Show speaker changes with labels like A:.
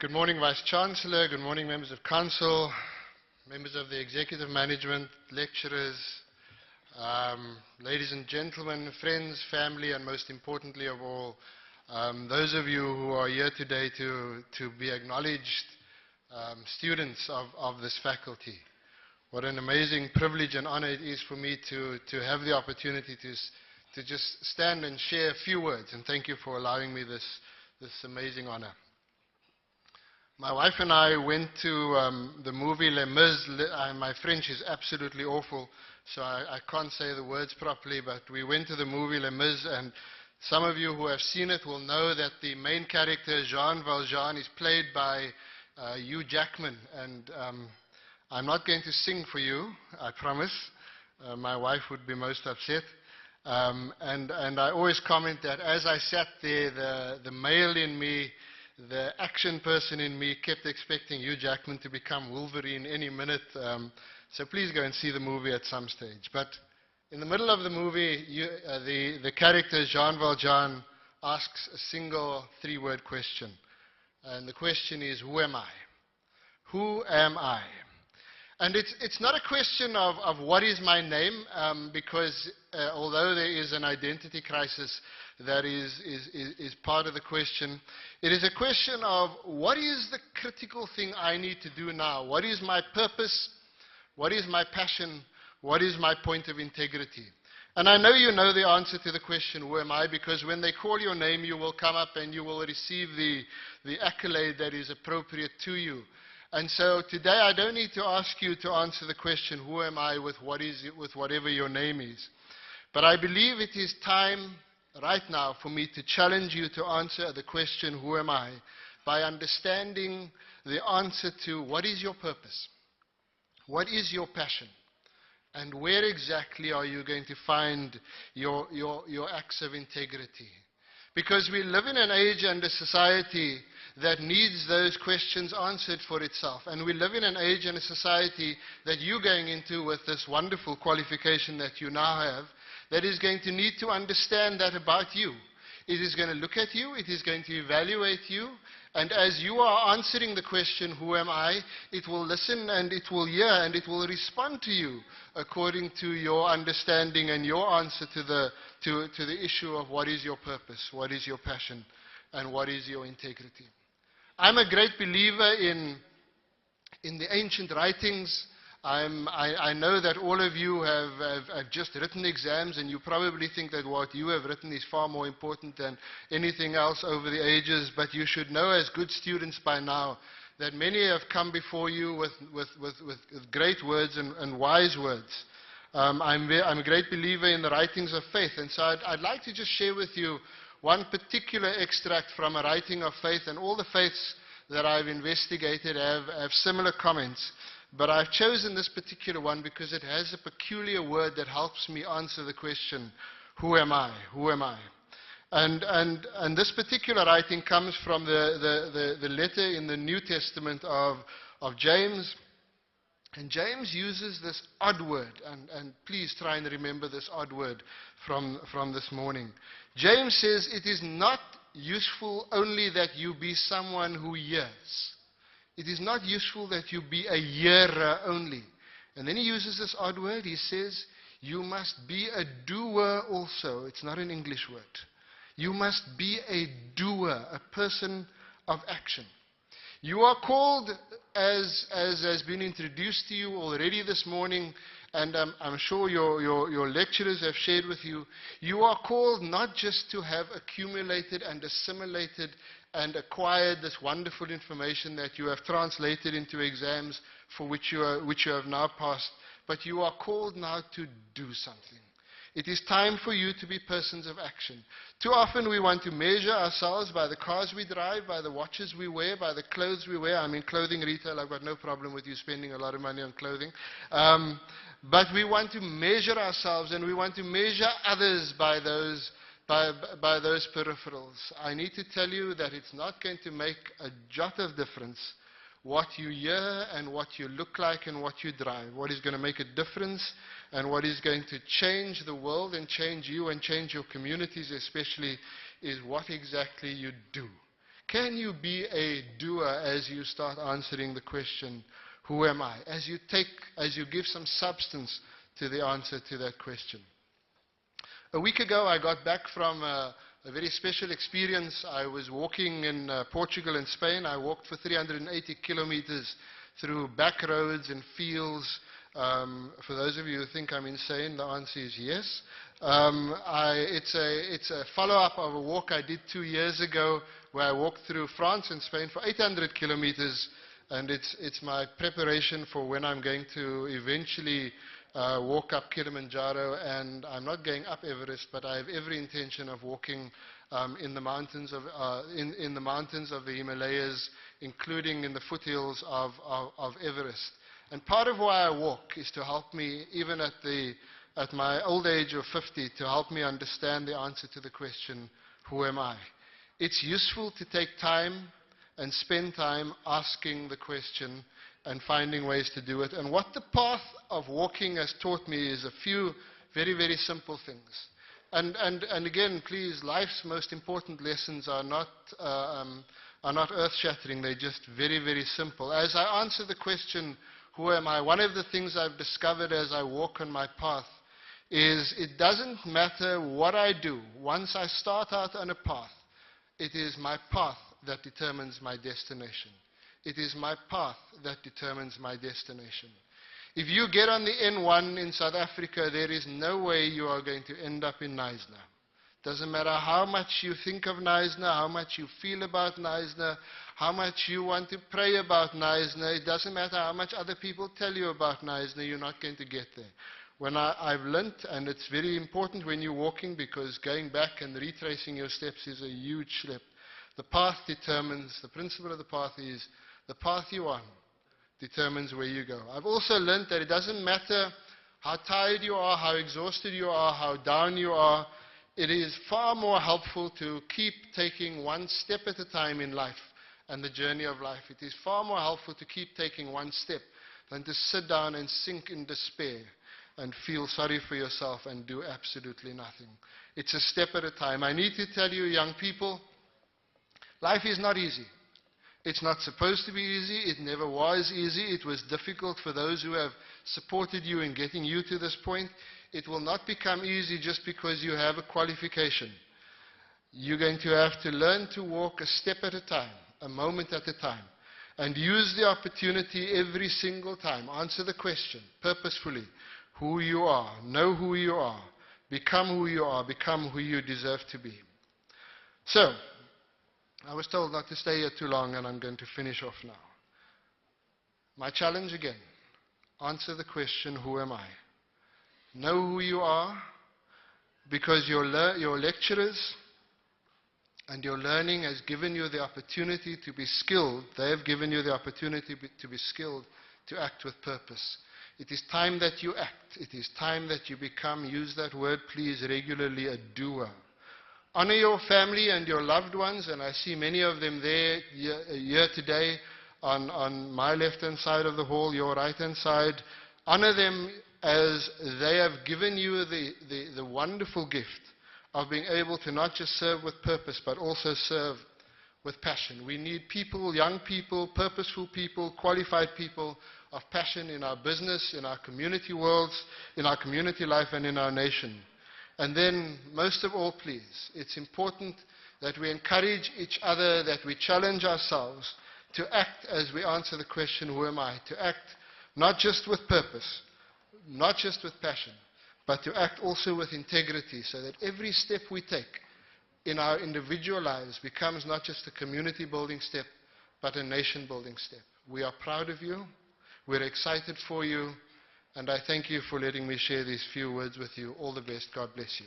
A: Good morning, Vice Chancellor. Good morning, members of Council, members of the Executive Management, lecturers, ladies and gentlemen, friends, family, and most importantly of all, those of you who are here today to be acknowledged students of this faculty. What an amazing privilege and honor it is for me to have the opportunity to just stand and share a few words, and thank you for allowing me this amazing honor. My wife and I went to the movie Les Mis. My French is absolutely awful, so I can't say the words properly, but we went to the movie Les Mis, and some of you who have seen it will know that the main character, Jean Valjean, is played by Hugh Jackman. And I'm not going to sing for you, I promise. My wife would be most upset. And I always comment that as I sat there, the male in me, the action person in me, kept expecting Hugh Jackman to become Wolverine any minute. So please go and see the movie at some stage. But in the middle of the movie, the character Jean Valjean asks a single three-word question. And the question is, who am I? Who am I? And it's not a question of what is my name, because although there is an identity crisis that is part of the question, it is a question of what is the critical thing I need to do now? What is my purpose? What is my passion? What is my point of integrity? And I know you know the answer to the question, who am I? Because when they call your name, you will come up and you will receive the accolade that is appropriate to you. And so today I don't need to ask you to answer the question, who am I, with whatever your name is. But I believe it is time right now for me to challenge you to answer the question, who am I, by understanding the answer to what is your purpose, what is your passion, and where exactly are you going to find your acts of integrity. Because we live in an age and a society that needs those questions answered for itself. And we live in an age and a society that you're going into with this wonderful qualification that you now have, that is going to need to understand that about you. It is going to look at you, it is going to evaluate you, and as you are answering the question, who am I, it will listen and it will hear and it will respond to you according to your understanding and your answer to the issue of what is your purpose, what is your passion, and what is your integrity. I'm a great believer in the ancient writings. I know that all of you have just written exams, and you probably think that what you have written is far more important than anything else over the ages, but you should know as good students by now that many have come before you with great words and wise words. I'm a great believer in the writings of faith, and so I'd like to just share with you one particular extract from a writing of faith, and all the faiths that I've investigated have similar comments. But I've chosen this particular one because it has a peculiar word that helps me answer the question, who am I? Who am I? And this particular writing comes from the letter in the New Testament of James. And James uses this odd word, and please try and remember this odd word from this morning. James says, it is not useful only that you be someone who hears. It is not useful that you be a hearer only. And then he uses this odd word. He says, you must be a doer also. It's not an English word. You must be a doer, a person of action. You are called, as has been introduced to you already this morning, and I'm sure your lecturers have shared with you, you are called not just to have accumulated and assimilated and acquired this wonderful information that you have translated into exams for which you have now passed, but you are called now to do something. It is time for you to be persons of action. Too often we want to measure ourselves by the cars we drive, by the watches we wear, by the clothes we wear. I'm in clothing retail. I've got no problem with you spending a lot of money on clothing. But we want to measure ourselves, and we want to measure others by those peripherals. I need to tell you that it's not going to make a jot of difference what you hear and what you look like and what you drive. What is going to make a difference and what is going to change the world and change you and change your communities especially is what exactly you do. Can you be a doer as you start answering the question, who am I? As you give some substance to the answer to that question. A week ago, I got back from a very special experience. I was walking in Portugal and Spain. I walked for 380 kilometers through back roads and fields. For those of you who think I'm insane, the answer is yes. It's a follow-up of a walk I did 2 years ago where I walked through France and Spain for 800 kilometers, and it's my preparation for when I'm going to eventually walk up Kilimanjaro. And I'm not going up Everest, but I have every intention of walking in the mountains of the Himalayas, including in the foothills of Everest. And part of why I walk is to help me, even at my old age of 50, to help me understand the answer to the question, who am I? It's useful to take time and spend time asking the question and finding ways to do it. And what the path of walking has taught me is a few very, very simple things. And again, please, life's most important lessons are not earth-shattering. They're just very, very simple. As I answer the question, who am I? One of the things I've discovered as I walk on my path is it doesn't matter what I do. Once I start out on a path, it is my path that determines my destination. It is my path that determines my destination. If you get on the N1 in South Africa, there is no way you are going to end up in Knysna. Doesn't matter how much you think of Knysna, how much you feel about Knysna, how much you want to pray about Knysna. It doesn't matter how much other people tell you about Knysna, you're not going to get there. When I've learnt, and it's very important when you're walking, because going back and retracing your steps is a huge step. The path determines, the principle of the path is, the path you're on determines where you go. I've also learnt that it doesn't matter how tired you are, how exhausted you are, how down you are. It is far more helpful to keep taking one step at a time in life and the journey of life. It is far more helpful to keep taking one step than to sit down and sink in despair and feel sorry for yourself and do absolutely nothing. It's a step at a time. I need to tell you, young people, life is not easy. It's not supposed to be easy. It never was easy. It was difficult for those who have supported you in getting you to this point. It will not become easy just because you have a qualification. You're going to have to learn to walk a step at a time, a moment at a time, and use the opportunity every single time. Answer the question purposefully. Who you are. Know who you are. Become who you are. Become who you deserve to be. So, I was told not to stay here too long, and I'm going to finish off now. My challenge again. Answer the question, who am I? Know who you are, because your lecturers and your learning has given you the opportunity to be skilled. They have given you the opportunity to be skilled, to act with purpose. It is time that you act. It is time that you become, use that word please regularly, a doer. Honor your family and your loved ones, and I see many of them there here today on my left-hand side of the hall, your right-hand side. Honor them as they have given you the wonderful gift of being able to not just serve with purpose, but also serve with passion. We need people, young people, purposeful people, qualified people of passion in our business, in our community worlds, in our community life, and in our nation. And then, most of all, please, it's important that we encourage each other, that we challenge ourselves to act as we answer the question, who am I? To act not just with purpose, not just with passion, but to act also with integrity, so that every step we take in our individual lives becomes not just a community building step, but a nation building step. We are proud of you. We're excited for you. And I thank you for letting me share these few words with you. All the best. God bless you.